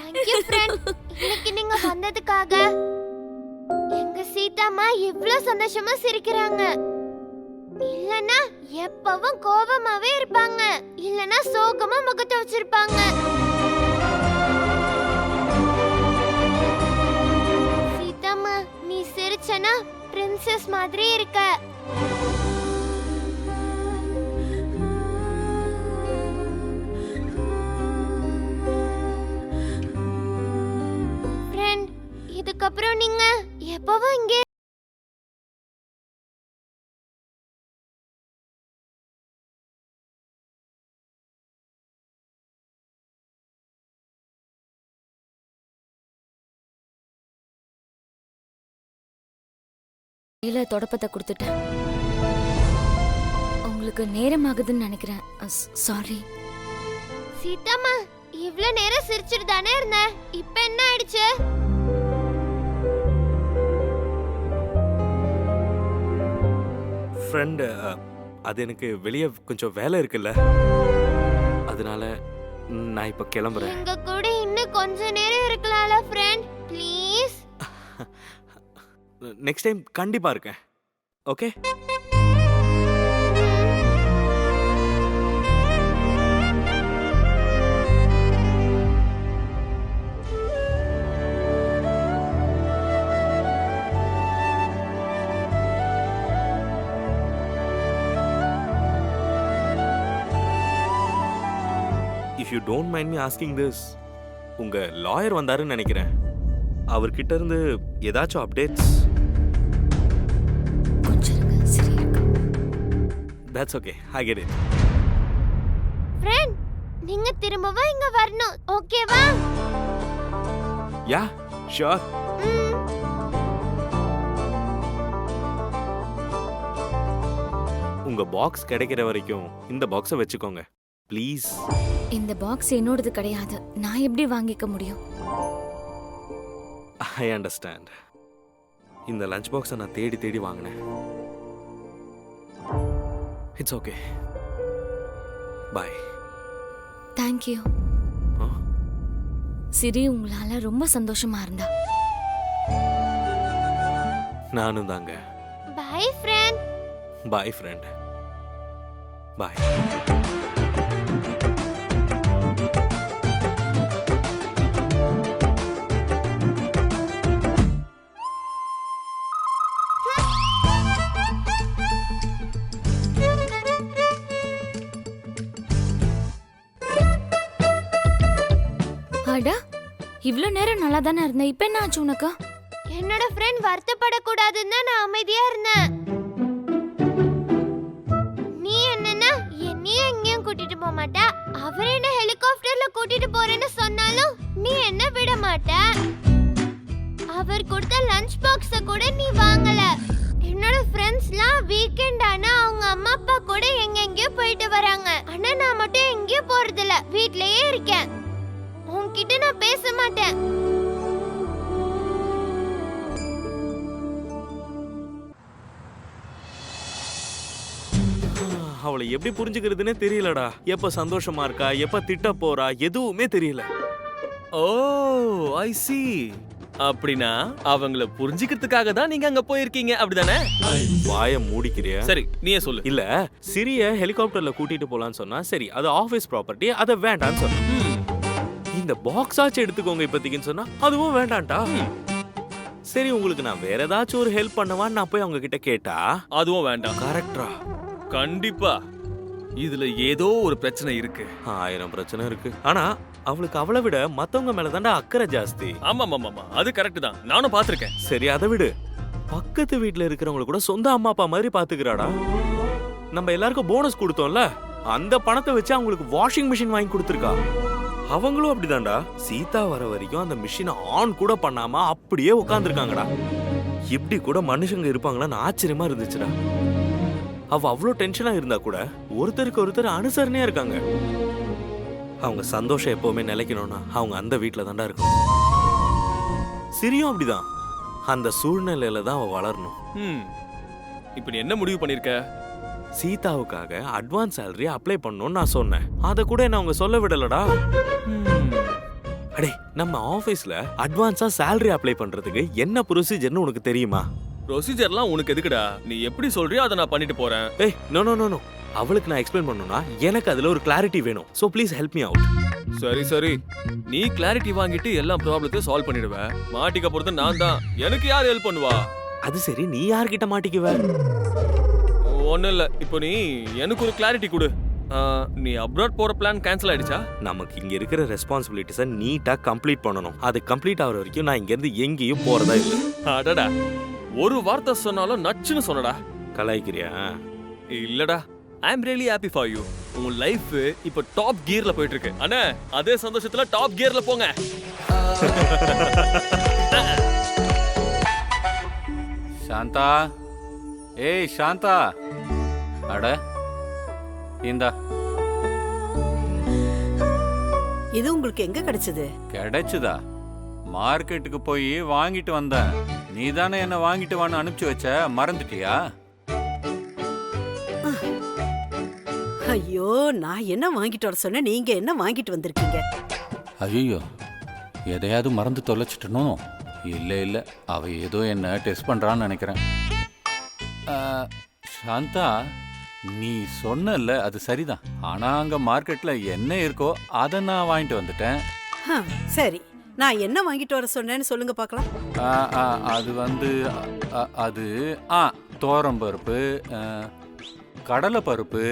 Thank you friend. இன்னைக்கு நீங்க வந்ததுக்காக. எங்க சீதாம்மா இவ்வளவு சந்தோஷமா சிரிக்கிறாங்க. இல்லனா எப்பவும் கோபமாவே இருப்பாங்க, இல்லனா சோகமா முகத்தை வச்சிருப்பாங்க. சீதாம்மா நீ சிரிச்சனா பிரின்சஸ் மாதிரி இருக்க. ஃப்ரெண்ட், இதுக்கப்புறம் நீங்க எப்பவும் இங்கே கையில தொடப்பத்தை கொடுத்துட்டேன். உங்களுக்கு நேரமாகுதுன்னு நினைக்கிறேன். சாரி. சீதாம்மா இவ்ளோ நேரம் சிரிச்சிட்டு தானே இருந்த, இப்ப என்ன ஆயிடுச்சு? ஃப்ரெண்ட், அது எனக்கு வெளியே கொஞ்சம் வேலை இருக்குல்ல, அதனால நான் இப்ப கிளம்புறேன். எங்க கூட இன்னும் கொஞ்ச நேரம் இருக்கலாம்ல ஃப்ரெண்ட், ப்ளீஸ். நெக்ஸ்ட் டைம் கண்டிப்பா இருக்கேன். Okay? If you don't mind me asking this, உங்க லாயர் வந்தாருன்னு நினைக்கிறேன். அவர்கிட்ட இருந்து ஏதாச்சும் அப்டேட்ஸ்? கொஞ்சம் இருங்க, சரி இருக்கு. That's okay, I get it. Friend, நீங்க திரும்பவும் இங்க வரணும், ஓகேவா? Yeah, sure. உங்க பாக்ஸ் கிடைக்கிற வரைக்கும் இந்த பாக்ஸை வச்சுக்கோங்க ப்ளீஸ். இந்த பாக்ஸ் என்னோடது கிடையாது, நான் எப்படி வாங்கிக்க முடியும்? I understand. இந்த லஞ்ச் பாக்ஸை நான் தேடி தேடி வாங்கினேன். It's okay, bye. தேங்க்யூ. சிரி உங்களால ரொம்ப சந்தோஷமா இருந்தா. நானும் தாங்க. Bye friend. Bye friend. Bye. அட, இவ்ளோ நேரம் நல்லா தானே இருந்தேன், இப்ப என்ன ஆச்சு உனக்கு? என்னோட ஃப்ரெண்ட் வருத்தப்படக்கூடாதுன்னு நான் அமைதியா இருந்தேன். நீ என்னன்னா என்னையும் எங்கேயும் கூட்டிட்டு போக மாட்டா, அவர் என்ன ஹெலிகாப்டர்ல கூட்டிட்டு போறேன்னு சொன்னாலும் நீ என்ன விட மாட்ட. அவர் கொடுத்த லஞ்ச் பாக்ஸ கூட நீ வாங்கல. என்னோட ஃப்ரெண்ட்ஸ்லாம் வீக்கெண்ட் ஆனா அவங்க அம்மா அப்பா கூட எங்கெங்கயோ போயிட்டு வராங்க, ஆனா நான் மட்டும் எங்கேயும் போறதில்ல, வீட்லயே இருக்கேன். உன்கிட்ட நான் பேச மாட்டேன். அவளை எப்படி புரிஞ்சுக்கிறதுனே தெரியலடா. எப்ப சந்தோஷமா இருக்கா, எப்ப திட்ட போறா, எதுவுமே தெரியல. ஓ ஐ சி. அப்படினா அவங்கள புரிஞ்சிக்கிறதுக்காக தான் நீங்க அங்க போயிருக்கீங்க, அப்படிதானே? வாயை மூடிக்கிறியா? சரி, நீயே சொல்லு. இல்ல, சிரிய ஹெலிகாப்டர்ல கூட்டிட்டு போலான்னு சொன்னா சரி, அது ஆபீஸ் ப்ராப்பர்ட்டி, அத வேண்டான்னு சொன்னா. இந்த பாக்ஸ் ஆச்சு எடுத்துக்கோங்க இப்போதைக்குன்னு சொன்னா அதுவும் வேண்டான்டா. சரி, உங்களுக்கு நான் வேற ஏதாச்சும் ஒரு ஹெல்ப் பண்ணவான்னு நான் போய் அவங்க கிட்ட கேட்டா அதுவும் வேண்டாம். கரெக்டா? கண்டிப்பா இதுல ஏதோ ஒரு பிரச்சனை இருக்கு. 1000 பிரச்சனை இருக்கு. ஆனா அவளுக்கு அவளை விட மத்தவங்க மேல தாண்டா அக்கறை ஜாஸ்தி. ஆமா ஆமா ஆமா, அது கரெக்ட் தான், நானும் பாத்திருக்கேன். சரி, அதை விடு. பக்கத்து வீட்டுல இருக்கிறவங்க கூட சொந்த அம்மா அப்பா மாதிரி பாத்துக்கிறாடா. நம்ம எல்லாருக்கும் போனஸ் கொடுத்தோம்ல, அந்த பணத்தை வச்சு அவங்களுக்கு வாஷிங் மிஷின் வாங்கி கொடுத்துருக்கா. அவங்களும் அப்படிதான்டா. சீதா வர வரைக்கும் அந்த மிஷினை ஆன் கூட பண்ணாம அப்படியே உட்காந்துருக்காங்கடா. இப்படி கூட மனுஷங்க இருப்பாங்களான்னு ஆச்சரியமா இருந்துச்சுடா. அவ அவ்வளோ டென்ஷனா இருந்தா கூட ஒருத்தருக்கு ஒருத்தர் அனுசரணையா இருக்காங்க. அவங்க சந்தோஷம் எப்பவுமே நிலைக்கணும்னா அவங்க அந்த வீட்டுல தாண்டா இருக்கணும். சிரியும் அப்படிதான். அந்த சூழ்நிலையில தான் அவ வளரணும். இப்ப நீ என்ன முடிவு பண்ணிருக்க? சீதாவுக்காக அட்வான்ஸ் சேலரி அப்ளை பண்ணணும்னு நான் சொன்னேன். அத கூட என்ன அவங்க சொல்ல விடலடா. அடே, நம்ம ஆபீஸ்ல அட்வான்ஸா சேலரி அப்ளை பண்றதுக்கு என்ன ப்ரொசீஜர்னு உனக்கு தெரியுமா? ப்ரொசீஜர்லாம் உனக்கு எதுக்குடா? நீ எப்படி சொல்றியோ அதை நான் பண்ணிட்டு போறேன். ஏய், நோ நோ நோ நோ. அவளுக்கு நான் எக்ஸ்பிளைன் பண்ணனும்னா எனக்கு அதுல ஒரு கிளாரிட்டி வேணும். So please help me out. சரி, நீ கிளாரிட்டி வாங்கிட்டு எல்லா ப்ராப்ளத்தையும் சால்வ் பண்ணிடுவ. மாட்டிக்க போறது நான் தான். எனக்கு யார் ஹெல்ப் பண்ணுவா? அது சரி, நீ யார்கிட்ட மாட்டிக்குவ? ஒன்னும் இல்ல. இப்போ நீ எனக்கு ஒரு கிளாரிட்டி கொடு. நீ அப்ராட் போற பிளான் கேன்சல் ஆயிடுச்சா? நமக்கு இங்க இருக்கிற ரெஸ்பான்சிபிலிட்டிஸை நீட்டா கம்ப்ளீட் பண்ணணும். அது கம்ப்ளீட் ஆகுற வரைக்கும் நான் இங்க இருந்து எங்கேயும் போறதா இல்ல. அடடா, ஒரு வார்த்தை சொன்னாலும் நச்சுன்னு சொன்னடா. கலாய்க்கிறியா? இல்லடா, I am really happy for you. உன் லைஃப் இப்ப டாப் கியர்ல போயிட்டு இருக்கு. அண்ணா, அதே சந்தோஷத்துல டாப் கியர்ல போங்க. சாந்தா, ஏய் சாந்தா, அட இந்தா. இது உங்களுக்கு எங்க கிடைச்சது? கிடைச்சுதா? மார்க்கெட்டுக்கு போய் வாங்கிட்டு வந்தேன். நீ தானே என்ன வாங்கிட்டு வான்னு அனுப்பிச்சு வச்ச, மறந்துட்டியா? ஐயோ, நான் என்ன வாங்கிட்டு வர சொன்னேன், நீங்க என்ன வாங்கிட்டு வந்திருக்கீங்க? ஐயோ, எதையாவது மறந்து தொலைச்சிட்டனோ? இல்லை இல்லை, அவ ஏதோ என்ன டெஸ்ட் பண்றான்னு நினைக்கிறேன். சாந்தா, நீ சொன்னல அது சரிதான். ஆனா அங்க மார்க்கெட்ல என்ன இருக்கோ அதை நான் வாங்கிட்டு வந்துட்டேன். சரி, நான் என்ன வாங்கிட்டு வர சொன்னேன்னு சொல்லுங்க பார்க்கலாம். அது வந்து அது தோரம்பருப்பு, கடலை பருப்பு.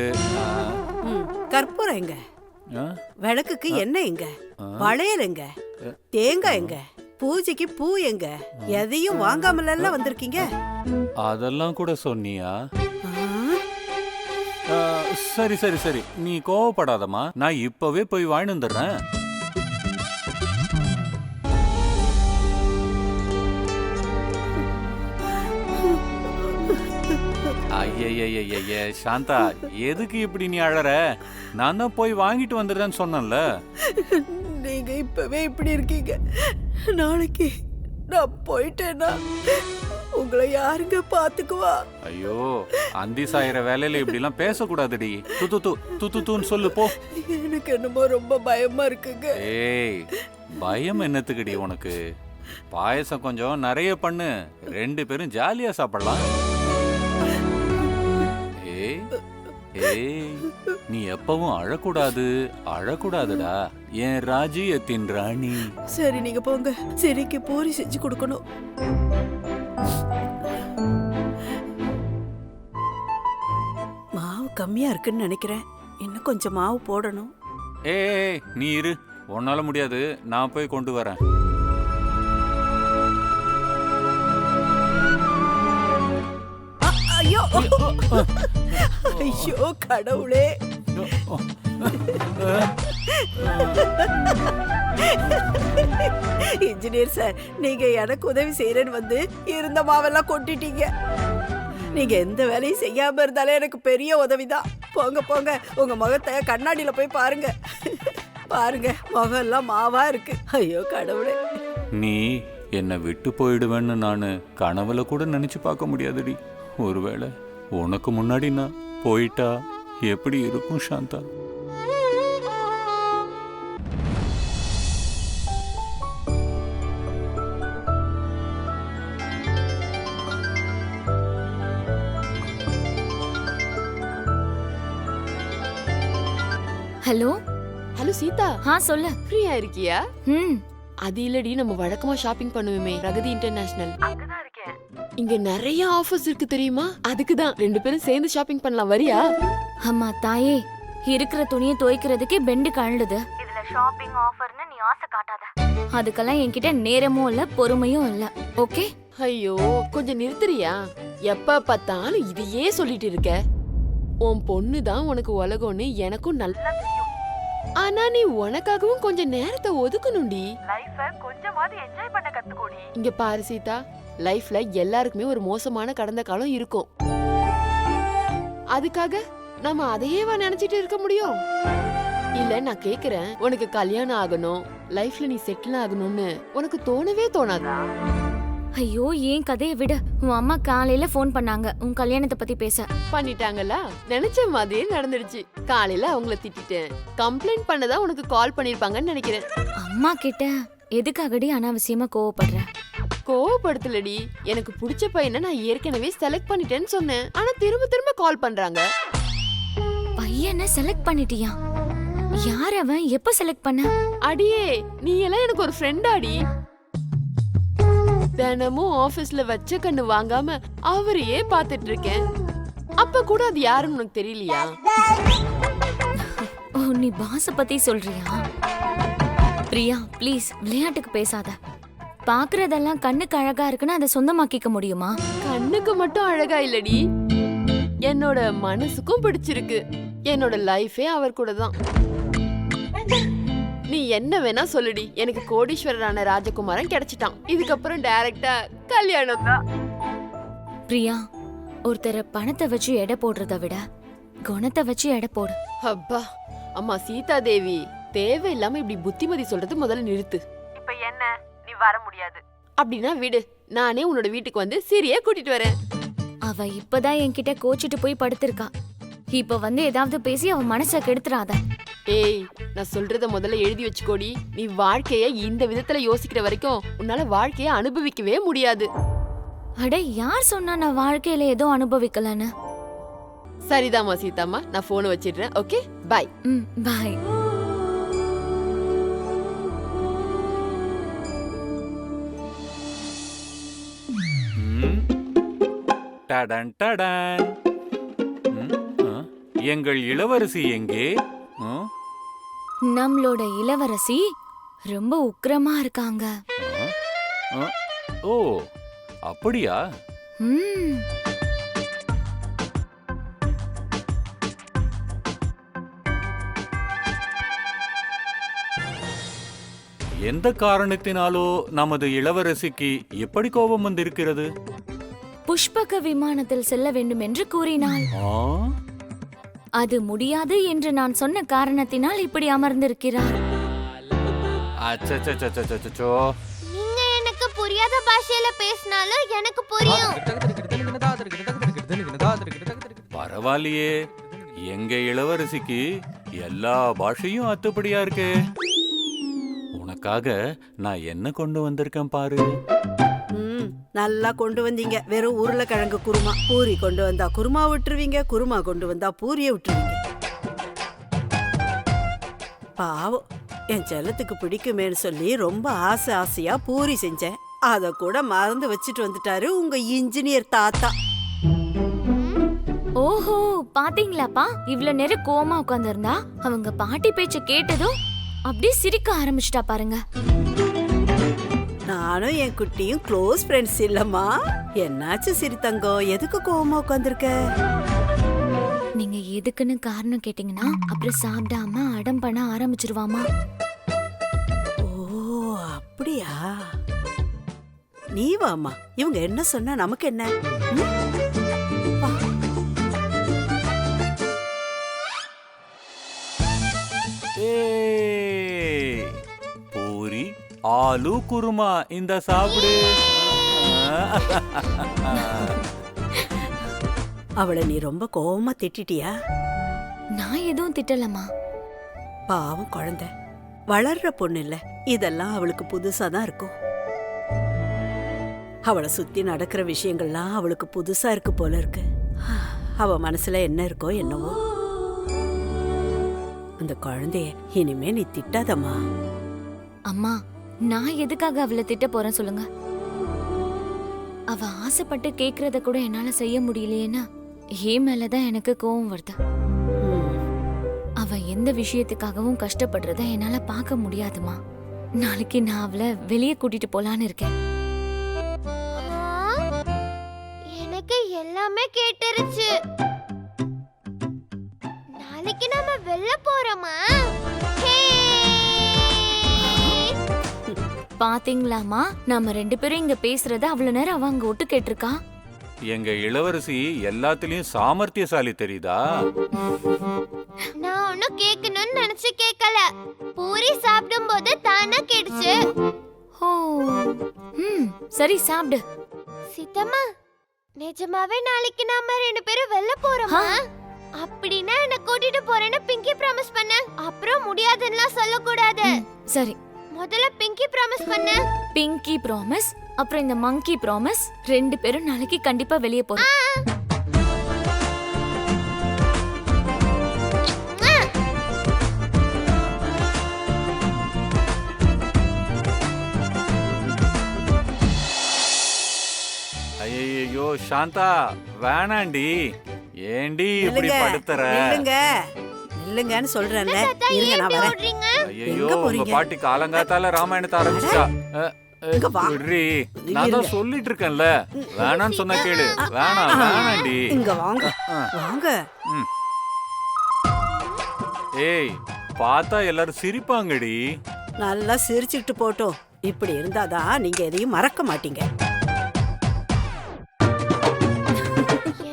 கற்பூரம் எங்க? விளக்குக்கு எண்ணெய் எங்க? வளையல் எங்க? தேங்காய் எங்க? பூஜைக்கு பூ எங்க? எதையும் வாங்காமல வந்திருக்கீங்க. அதெல்லாம் கூட சொன்னியா? சரி சரி சரி, நீ கோவப்படாதம்மா. நான் இப்பவே போய் வாங்கிட்டு வந்துடுறேன். ஐய சாந்தா, எதுக்கு இப்படி நீ அழற? நான் தான் போய் வாங்கிட்டு வந்துடுறேன்னு சொன்னேன்ல. நீங்க இப்பவே இப்படி இருக்கீங்க, நாளைக்கு நான் போயிட்டேன்னா உங்களை யாருங்க பாத்துக்குவா? ஐயோ, அந்தி சாயிர வேலையில இப்படி எல்லாம் பேசக்கூடாதுடி. தூன்னு சொல்லு போ. எனக்கு என்னமோ ரொம்ப பயமா இருக்குங்க. ஏய், பயம் என்னத்துக்குடி உனக்கு? பாயசம் கொஞ்சம் நிறைய பண்ணு, 2 பேரும் ஜாலியா சாப்பிடலாம். ஏய், நீ எப்பவும் அழக்கூடாது, அழக்கூடாதுடா என் ராஜ்யத்தின் ராணி. சரி, நீங்க போங்க. சரிக்கு பூரி செஞ்சு கொடுக்கணும். மாவு கம்மியா இருக்குன்னு நினைக்கிறேன், இன்னும் கொஞ்சம் மாவு போடணும். ஏய், நீ இரு, உன்னால முடியாது, நான் போய் கொண்டு வரேன். ஐயோ ஐயோ கடவுளே! இன்ஜினியர் சார், நீங்க எனக்கு உதவி செய்யறேன்னு வந்து இருந்த மாவெல்லாம் கொட்டிட்டீங்க. நீங்க எந்த வேலையும் செய்யாம இருந்தாலே எனக்கு பெரிய உதவிதான். போங்க போங்க, உங்க முகத்தை கண்ணாடியில போய் பாருங்க. பாருங்க, முகம் எல்லாம் மாவா இருக்கு. ஐயோ கடவுளே! நீ என்னை விட்டு போயிடுவேன்னு நானு கனவுல கூட நினைச்சு பார்க்க முடியாதுடி. ஒருவேளை உனக்கு முன்னாடி நான் போயிட்டா எப்படி இருக்கும் சாந்தா? ஹலோ ஹலோ சீதா, சொல்லு. ஃப்ரீயா இருக்கியா? ம் அது இல்லடி, நம்ம வழக்கமா ஷாப்பிங் பண்ணுவோமே, பிரகதி இன்டர்நேஷனல். இங்க நிறைய ஆஃபர்ஸ் இருக்கு தெரியுமா? அதுக்கு தான் 2 பேரும் சேர்ந்து ஷாப்பிங் பண்ணலாம், வரியா? அம்மா தாயே, இருக்கிற துணியை துவைக்கிறதுக்கே பெண்டு கழண்டுது. இதுல ஷாப்பிங் ஆஃபர்னு நீ ஆசை காட்டாத. அதுக்கெல்லாம் என்கிட்ட நேரமும் இல்ல, பொறுமையும் இல்ல. ஓகே? ஐயோ, கொஞ்சம் நிறுத்துறியா? எப்ப பார்த்தாலும் இதையே சொல்லிட்டு இருக்க. உன் பொண்ணு தான் உனக்கு உலகம்னு எனக்கும் நல்லா தெரியும். ஆனா நீ உனக்காகவும் கொஞ்சம் நேரத்தை ஒதுக்கணும்டி. லைஃப கொஞ்சமாவது என்ஜாய் பண்ண கத்துக்கோடி. இங்க பாரு சீதா, லைஃப்ல எல்லாருக்குமே ஒரு மோசமான கடந்த காலம் இருக்கும். அதுக்காக நம்ம அதையேவா நினைச்சிட்டு இருக்க முடியும்? இல்ல, நான் கேக்குறேன், உனக்கு கல்யாணம் ஆகணும், லைஃப்ல நீ செட்டில் ஆகணும்னு உனக்கு தோணவே தோணாதா? ஐயோ ஏன் கதையை விட உன் அம்மா காலையில ஃபோன் பண்ணாங்க உன் கல்யாணத்தை பத்தி பேச. பண்ணிட்டாங்களா? நினைச்ச மாதிரியே நடந்துடுச்சு. காலையில அவங்கள திட்டிட்டேன். கம்ப்ளைண்ட் பண்ணதா உனக்கு கால் பண்ணிருப்பாங்கன்னு நினைக்கிறேன். அம்மா கிட்ட எதுக்காகடி அனாவசியமா கோவப்படுற? கோவப்படுத்தலடி, எனக்கு பிடிச்ச பையனை நான் ஏற்கனவே செலக்ட் பண்ணிட்டேன்னு சொன்னேன். ஆனா திரும்ப திரும்ப கால் பண்றாங்க. பையனை செலக்ட் பண்ணிட்டியா? யார் அவன்? எப்ப செலக்ட் பண்ண? அடியே, நீ எல்லாம் எனக்கு ஒரு ஃப்ரெண்டாடி. தினமும் ஆபீஸ்ல வச்ச கண்ணு வாங்காம அவரையே பாத்துட்டு இருக்கேன். அப்ப கூட அது யாருன்னு உனக்கு தெரியலையா? ஓ, நீ பாஸ பத்தி சொல்றியா? பிரியா ப்ளீஸ் விளையாட்டுக்கு பேசாத. பாக்குறதெல்லாம் கண்ணுக்கு அழகா இருக்குன்னு அதை சொந்தமாக்கிக்க முடியுமா? கண்ணுக்கு மட்டும் அழகா இல்லடி, என்னோட மனசுக்கும் பிடிச்சிருக்கு. என்னோட லைஃபே அவர் கூட தான். நீ என்ன வேணா சொல்லுடி, எனக்கு கோடீஸ்வரரான ராஜகுமாரன் கிடைச்சிட்டான். இதுக்கப்புறம் டைரக்டா கல்யாணம் தான். பிரியா, ஒருத்தர பணத்தை வச்சு எடை போடுறத விட குணத்தை வச்சு எடை போடு. அப்பா, அம்மா சீதா தேவி, தேவையில்லாம இப்படி புத்திமதி சொல்றது முதல்ல நிறுத்து. இப்ப என்ன, நீ வர முடியாது. அப்படின்னா விடு, நானே உன்னோட வீட்டுக்கு வந்து சிரியா கூட்டிட்டு வரேன். அவ இப்பதான் என்கிட்ட கோச்சிட்டு போய் படுத்திருக்கா. இப்ப வந்து ஏதாவது பேசி அவ மனச கெடுத்துறாத. ஏய், நான் சொல்றத முதல்ல எழுதி வச்சுக்கோடி. நீ வாழ்க்கைய இந்த விதத்துல யோசிக்கிற வரைக்கும் உன்னால வாழ்க்கைய அனுபவிக்கவே முடியாது. அட, யார் சொன்னா நான் வாழ்க்கையில ஏதோ அனுபவிக்கலன்னு? சரிதாம்மா சீதாம்மா, நான் போனை வச்சிடுறேன். Okay, bye. பாய். டடன் டடன். எங்கள் இளவரசி எங்கே? நம்மளோட இளவரசி ரொம்ப உக்கிரமா இருக்காங்க. ஓ, அப்படியா? எந்த காரணத்தினாலோ நமது இளவரசிக்கு எப்படி கோபம் வந்திருக்கிறது? புஷ்பக விமானத்தில் செல்ல வேண்டும் என்று கூறினாள். அது முடியாது என்று நான் சொன்ன காரணத்தினால் இப்படி அமர்ந்திருக்கிறார். அச்சச்சச்சச்சச்சோ. நீங்க எனக்கு புரியாத பாஷையில பேசினாலும் எனக்கு புரியும். பரவாயில்லையே, எங்க இளவரசிக்கு எல்லா பாஷையும் அத்துப்படியா இருக்கு. உனக்காக நான் என்ன கொண்டு வந்திருக்கேன் பாரு. நல்லா கொண்டு வந்தீங்க. வெறும் உருளைக்கிழங்கு குருமா. பூரி கொண்டு வந்தா குருமா விட்டுருவீங்க, குருமா கொண்டு வந்தா பூரிய விட்டுருவீங்க. பாவம், என் செல்லத்துக்கு பிடிக்குமேன்னு சொல்லி ரொம்ப ஆசையா பூரி செஞ்சேன். அத கூட மறந்து வச்சுட்டு வந்துட்டாரு உங்க இன்ஜினியர் தாத்தா. ஓஹோ, பாத்தீங்களாப்பா, இவ்வளவு நேரம் கோமா உட்கார்ந்திருந்தா அவங்க பாட்டி பேச்ச கேட்டதும் அப்படியே சிரிக்க ஆரம்பிச்சிட்டா பாருங்க. நானும் என் குட்டியும் க்ளோஸ் ஃப்ரெண்ட்ஸ் இல்லம்மா. என்னாச்சு சிரித்தங்கம், எதுக்கு கோவமா உட்காந்துருக்க? நீங்க எதுக்குன்னு காரணம் கேட்டீங்கன்னா அப்புறம் சாப்பிடாம அடம் பண்ண ஆரம்பிச்சிருவாமா. ஓ, அப்படியா? நீ வாமா, இவங்க என்ன சொன்னா நமக்கு என்ன? பூரி ஆலு குருமா, இந்த சாப்பிடு. அவளை நீ ரொம்ப கோவமா திட்டிட்டியா? நான் எதுவும் திட்டலமா. பாவம் குழந்தை, வளர்ற பொண்ணு இல்ல, இதெல்லாம் அவளுக்கு புதுசா தான் இருக்கும். அவளை சுத்தி நடக்கிற விஷயங்கள்லாம் அவளுக்கு புதுசா இருக்கு போல இருக்கு. அவ மனசுல என்ன இருக்கோ என்னவோ. அந்த குழந்தைய இனிமே நீ திட்டாதம்மா. அம்மா, நான் எதுக்காக அவளை திட்ட போறேன் சொல்லுங்க? அவ ஆசைப்பட்டு கேக்குறத கூட என்னால செய்ய முடியலையேன்னா ஏன் மேலதான் எனக்கு கோவம் வருது. அவ எந்த விஷயத்துக்காகவும் கஷ்டப்படுறத என்னால பார்க்க முடியாதுமா. நாளைக்கு நான் அவளை வெளியே கூட்டிட்டு போலான்னு இருக்கேன். எனக்கு எல்லாமே கேட்டுருச்சு. நாளைக்கு நாம வெளில போறோமா? பாத்தீங்களாமா, நாம ரெண்டு பேரும் இங்க பேசுறத அவ்வளவு நேரம் அவ அங்க ஒட்டு கேட்டிருக்கா. எங்க இளவரசி எல்லாத்துலயும் சாமர்த்தியசாலி தெரியுதா? நான் ஒன்னும் கேட்கணும்னு நினைச்சு கேட்கல. பூரி சாப்பிடும் போது தானா கேட்டுச்சு. ஓ சரி சாப்பிடு. சித்தம்மா, நிஜமாவே நாளைக்கு நாம 2 பேரும் வெளில போறோமா? அப்படின்னா என்ன கூட்டிட்டு போறேன்னு பிங்கி ப்ராமிஸ் பண்ண. அப்புறம் முடியாதுன்னா சொல்லக்கூடாது. சரி, முதல்ல பிங்கி ப்ராமிஸ் பண்ண. பிங்கி ப்ராமிஸ், அப்புறம் இந்த மங்கி ப்ராமிஸ். 2 பேரும் நாளைக்கு கண்டிப்பா வெளியே போறோம். ஐயோ சாந்தா, வேணாண்டி. ஏண்டி இப்படி நில்லுங்க, படுத்துற? நில்லுங்க நில்லுங்கன்னு சொல்றேன்ல. தாத்தா, இருங்க, ஏன் நான் இப்படி வரேன். ஓடுறீங்க? ஐயோ எங்க உங்க போறீங்க? பாட்டி காலங்காத்தால ராமாயணத்தை ஆரம்பிச்சிட்டா. இங்க வா. விட்ரி, இருங்க. நான் தான் சொல்லிட்டு இருக்கேன்ல, வேணான்னு சொன்ன கேளு. வேணாண்டி. இங்க வாங்க வாங்க. ம். ஏய், பார்த்தா எல்லாரும் சிரிப்பாங்கடி. நல்லா சிரிச்சுக்கிட்டு போட்டோம். இப்படி இருந்தாதான் நீங்க எதையும் மறக்க மாட்டீங்க.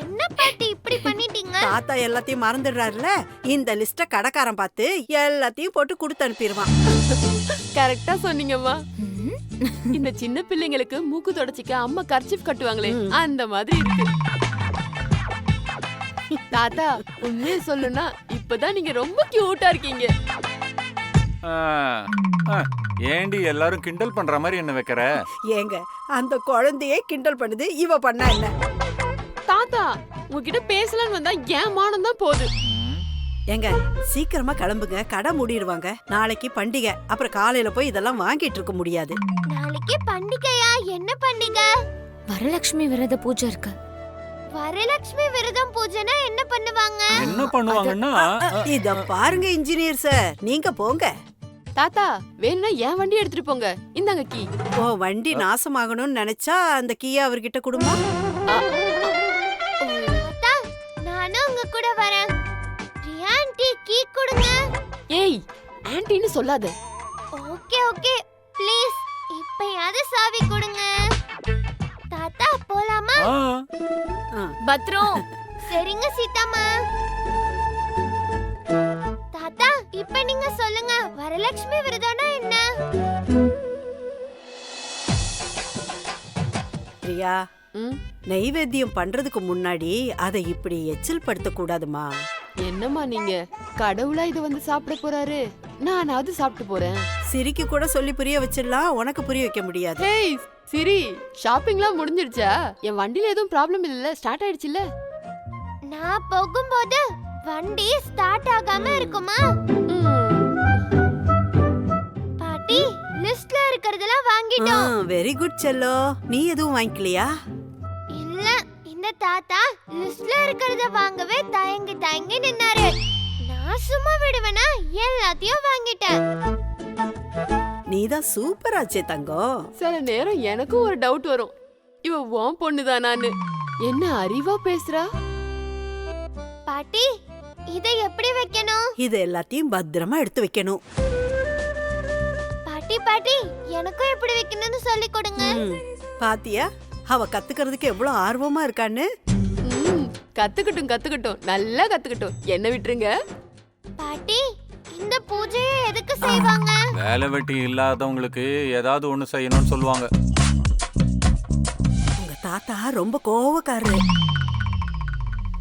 என்ன பாட்டி இப்படி பண்ணிட்டீங்க? தாத்தா எல்லாத்தையும் மறந்துடுறாருல, இந்த லிஸ்ட கடைக்காரன் பார்த்து எல்லாத்தையும் போட்டு கொடுத்து அனுப்பிடுவான். கரெக்டா சொன்னீங்கம்மா. இந்த சின்ன பிள்ளைங்களுக்கு மூக்கு தொடச்சிக்க அம்மா கர்ச்சீஃப் கட்டுவாங்களே, அந்த மாதிரி இருக்கு. தாத்தா, உண்மையை சொல்லுனா இப்பதான் நீங்க ரொம்ப கியூட்டா இருக்கீங்க. ஆ, ஆ, ஏண்டி எல்லாரும் கிண்டல் பண்ற மாதிரி என்ன வைக்கிற? ஏங்க, அந்த குழந்தையே கிண்டல் பண்ணுது, இவ பண்ணா என்ன? தாத்தா, உங்ககிட்ட பேசலான்னு வந்தா ஏன் மானம் தான் போகுது. ஏங்க, சீக்கிரமா கிளம்புங்க, கடை மூடிடுவாங்க. நாளைக்கு பண்டிகை, அப்புறம் காலையில போய் இதெல்லாம் வாங்கிட்டு இருக்க முடியாது. நாளைக்கு பண்டிகையா? என்ன பண்டிகை? வரலட்சுமி விரத பூஜை இருக்கு. வரலட்சுமி விரதம் பூஜைனா என்ன பண்ணுவாங்க? என்ன பண்ணுவாங்கன்னா, இத பாருங்க இன்ஜினியர் சார், நீங்க போங்க. தாத்தா, வேணும்னா என் வண்டி எடுத்துட்டு போங்க. இந்தாங்க கீ. ஓ, வண்டி நாசமாகணும்னு நினைச்சா அந்த கீயை அவர்கிட்ட கொடுமா. தாத்தா, நானும் உங்க கூட வரேன். ரியா ஆண்டி, கீ கொடுங்க. ஏய், ஆன்ட்டின்னு சொல்லாத. ஓகே ஓகே, ப்ளீஸ் இப்பயாவது சாவி கொடுங்க. தாத்தா, போலாமா? ஆ, பத்ரம். சரிங்க சீதாம்மா. தாத்தா, இப்ப நீங்க சொல்லுங்க, வரலட்சுமி விரதம்னா என்ன? பிரியா, ம், நெய்வேத்தியம் பண்றதுக்கு முன்னாடி அதை இப்படி எச்சில் படுத்த கூடாதுமா. என்னம்மா நீங்க? கடவுளா இது வந்து சாப்பிட போறாரு, நானாவது சாப்பிட்டு போறேன். சிரிக்கு கூட சொல்லி புரிய வச்சிடலாம், உனக்கு புரிய வைக்க முடியாது. ஹேய் சிரி, ஷாப்பிங்லாம் முடிஞ்சிருச்சா? என் வண்டில எதுவும் ப்ராப்ளம் இல்ல, ஸ்டார்ட் ஆயிடுச்சுல? நான் போகும்போது வண்டி ஸ்டார்ட் ஆகாம இருக்குமா? பாட்டி, லிஸ்ட்ல இருக்கறதெல்லாம் வாங்கிட்டோம். Very good Cello. நீ எதுவும் வாங்கிக்கலையா? இல்ல, இந்த தாத்தா லிஸ்ட்ல இருக்கறத வாங்கவே தயங்கி நின்னாரு. நான் சும்மா விடுவேனா? எல்லாத்தையும் வாங்கிட்டேன். நீதான் சூப்பர் ஆச்சே தங்கம். சில நேரம் எனக்கும் ஒரு டவுட் வரும், இவ உன் பொண்ணுதானான்னு. என்ன அறிவா பேசுறா? பாட்டி, இதை எப்படி வைக்கணும்? இது எல்லாத்தையும் பத்திரமா எடுத்து வைக்கணும். பாட்டி, எனக்கும் எப்படி வைக்கணும்னு சொல்லி கொடுங்க. பாத்தியா, அவ கத்துக்கிறதுக்கு எவ்வளவு ஆர்வமா இருக்கான்னு. கத்துக்கட்டும், நல்லா கத்துக்கட்டும். என்ன விட்டுருங்க. பாட்டி, இந்த பூஜையை எதுக்கு செய்வாங்க? வேலை வெட்டி இல்லாதவங்களுக்கு ஏதாவது ஒண்ணு செய்யணும்னு சொல்லுவாங்க. உங்க தாத்தா ரொம்ப கோவக்காரரு.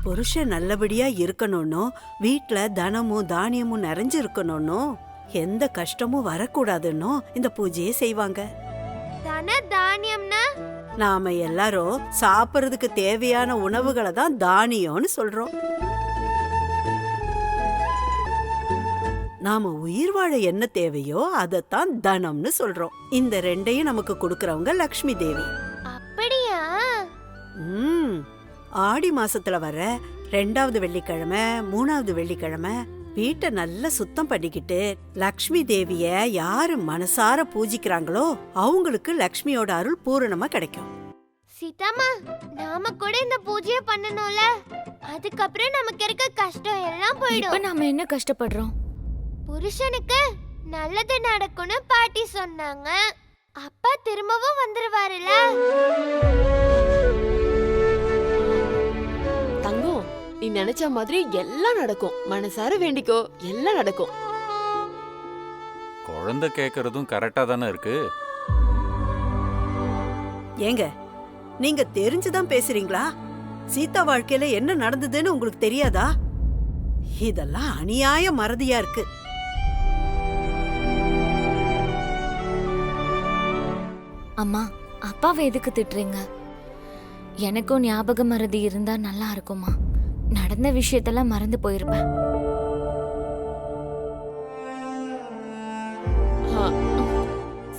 புருஷன் நல்லபடியா இருக்கணும்னு, வீட்டுல தனமும் தானியமும் நிறைஞ்சு இருக்கணும்னு, எந்த கஷ்டமும் வரக்கூடாதுன்னு இந்த பூஜையை செய்வாங்க. தன தானியம்னா? நாம எல்லாரும் சாப்பிடுறதுக்கு தேவையான உணவுகளை தான் தானியம்னு சொல்றோம். நாம உயிர் வாழ என்ன தேவையோ அதைத்தான் தனம்னு சொல்றோம். இந்த ரெண்டையும் நமக்கு கொடுக்கறவங்க லக்ஷ்மி தேவி. அப்படியா? ஆடி மாசத்துல வர 2வது வெள்ளிக்கிழமை, 3வது வெள்ளிக்கிழமை வீட்டை நல்லா சுத்தம் பண்ணிக்கிட்டு லக்ஷ்மி தேவிய யாரு மனசார பூஜிக்கிறாங்களோ அவங்களுக்கு லக்ஷ்மியோட அருள் பூரணமா கிடைக்கும். சீதாமா, நாம கூட இந்த பூஜையை பண்ணணும்ல, அதுக்கப்புறம் நமக்கு இருக்க கஷ்டம் எல்லாம் இப்ப போயிடும். நாம என்ன கஷ்டப்படுறோம்? புருஷனுக்கு நல்லது நடக்கும்னு பாட்டி சொன்னாங்க. அப்பா திரும்பவும் வந்துருவாருல. தங்கம், நீ நினைச்ச மாதிரி எல்லாம் நடக்கும். மனசார வேண்டிக்கோ, எல்லாம் நடக்கும். குழந்தை கேட்கறதும் கரெக்டா தானே இருக்கு. ஏங்க நீங்க தெரிஞ்சுதான் பேசுறீங்களா? சீதா வாழ்க்கையில என்ன நடந்ததுன்னு உங்களுக்கு தெரியாதா? இதெல்லாம் அநியாய மறதியா இருக்கு. அம்மா, அப்பாவை எதுக்கு திட்டுறீங்க? எனக்கும் ஞாபக மறதி இருந்தா நல்லா இருக்குமா? நடந்த விஷயத்தெல்லாம் மறந்து போயிருப்பேன்.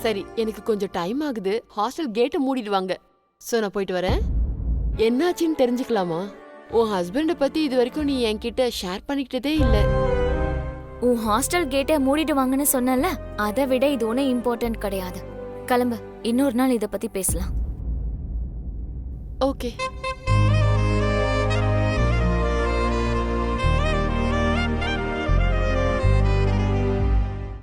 சரி, எனக்கு கொஞ்சம் டைம் ஆகுது. ஹாஸ்டல் கேட்டை மூடிடுவாங்க. சோ நான் போயிட்டு வரேன். என்னாச்சுன்னு தெரிஞ்சுக்கலாமா? உன் ஹஸ்பண்ட பத்தி இது வரைக்கும் நீ என்கிட்ட ஷேர் பண்ணிக்கிட்டதே இல்ல. உன் ஹாஸ்டல் கேட்டை மூடிடுவாங்கன்னு சொன்னல, அதை விட இது ஒன்றும் இம்பார்ட்டன்ட் கிடையாது. கிளம்பு, இன்னொரு நாள் இதை பத்தி பேசலாம். ஓகே.